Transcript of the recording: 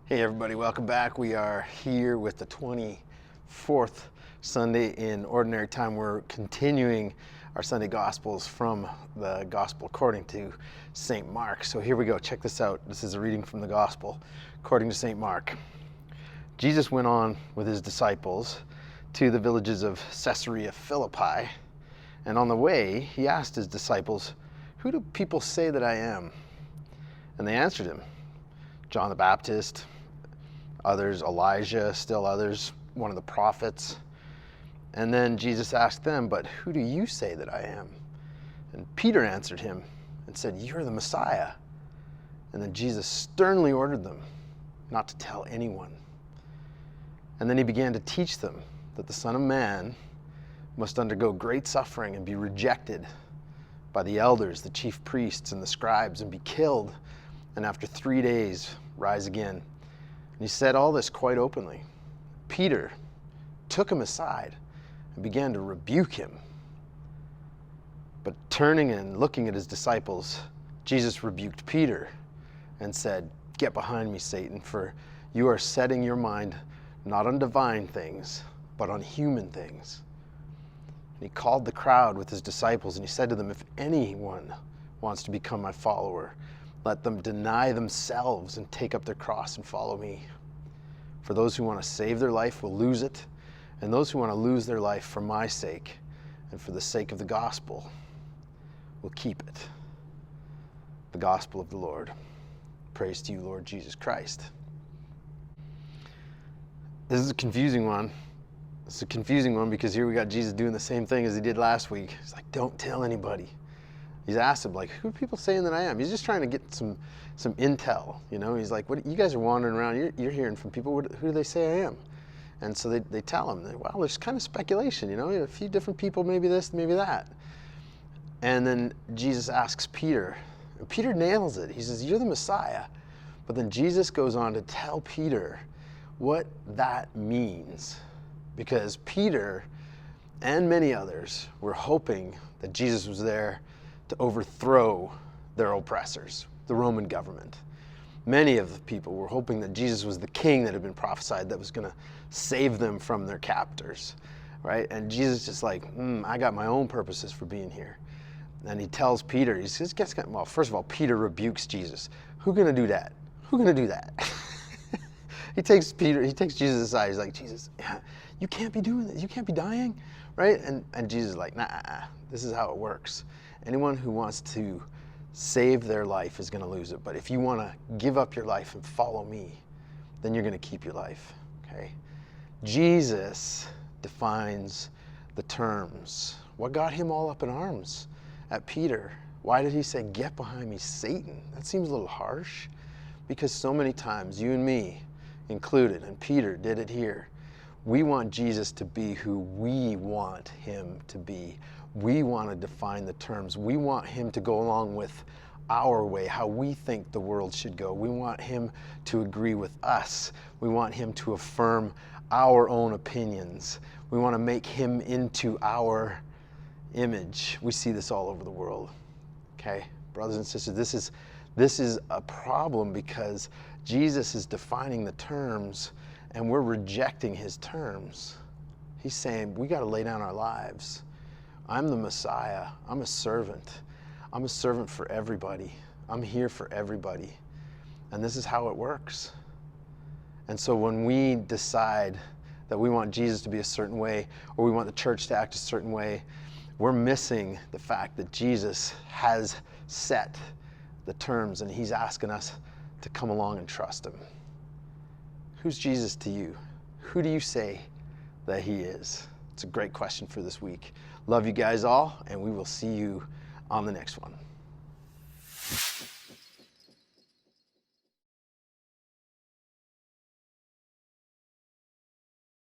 Hey everybody, welcome back. We are here with the 24th Sunday in Ordinary Time. We're continuing our Sunday Gospels from the Gospel according to St. Mark. So here we go, check this out. This is a reading from the Gospel according to St. Mark. Jesus went on with his disciples to the villages of Caesarea Philippi, and on the way he asked his disciples, "Who do people say that I am?" And they answered him, "John the Baptist, others Elijah, still others one of the prophets." And then Jesus asked them, "But who do you say that I am?" And Peter answered him and said, "You're the Messiah." And then Jesus sternly ordered them not to tell anyone. And then he began to teach them that the Son of Man must undergo great suffering and be rejected by the elders, the chief priests, and the scribes, and be killed, and after 3 days rise again. And he said all this quite openly. Peter took him aside and began to rebuke him. But turning and looking at his disciples, Jesus rebuked Peter and said, "Get behind me, Satan, for you are setting your mind not on divine things, but on human things." And he called the crowd with his disciples and he said to them, "If anyone wants to become my follower, let them deny themselves and take up their cross and follow me. For those who want to save their life will lose it, and those who want to lose their life for my sake and for the sake of the gospel will keep it." The gospel of the Lord. Praise to you, Lord Jesus Christ. This is a confusing one. It's a confusing one because here we got Jesus doing the same thing as he did last week. He's like, "Don't tell anybody." He's asked him, like, "Who are people saying that I am?" He's just trying to get some intel, you know. He's like, "What? You guys are wandering around. You're hearing from people. Who do they say I am?" And so they tell him, "Well, there's kind of speculation, you know. A few different people, maybe this, maybe that." And then Jesus asks Peter, and Peter nails it. He says, "You're the Messiah." But then Jesus goes on to tell Peter what that means, because Peter and many others were hoping that Jesus was there to overthrow their oppressors, the Roman government. Many of the people were hoping that Jesus was the king that had been prophesied that was going to save them from their captors, right? And Jesus just like, I got my own purposes for being here. And he tells Peter, he says, well, first of all, Peter rebukes Jesus. "Who's going to do that? Who's going to do that?" He takes Jesus aside. He's like, "Jesus, you can't be doing this. You can't be dying," right? And Jesus is like, "Nah, this is how it works. Anyone who wants to save their life is going to lose it. But if you want to give up your life and follow me, then you're going to keep your life." Okay? Jesus defines the terms. What got him all up in arms at Peter? Why did he say, "Get behind me, Satan"? That seems a little harsh, because so many times, you and me included, and Peter did it here, we want Jesus to be who we want him to be. We want to define the terms. We want him to go along with our way, how we think the world should go. We want him to agree with us. We want him to affirm our own opinions. We want to make him into our image. We see this all over the world. Okay, brothers and sisters, this is a problem because Jesus is defining the terms and we're rejecting his terms. He's saying we got to lay down our lives. I'm the Messiah. I'm a servant. I'm a servant for everybody. I'm here for everybody. And this is how it works. And so when we decide that we want Jesus to be a certain way, or we want the church to act a certain way, we're missing the fact that Jesus has set the terms and he's asking us to come along and trust him. Who's Jesus to you? Who do you say that he is? It's a great question for this week. Love you guys all, and we will see you on the next one.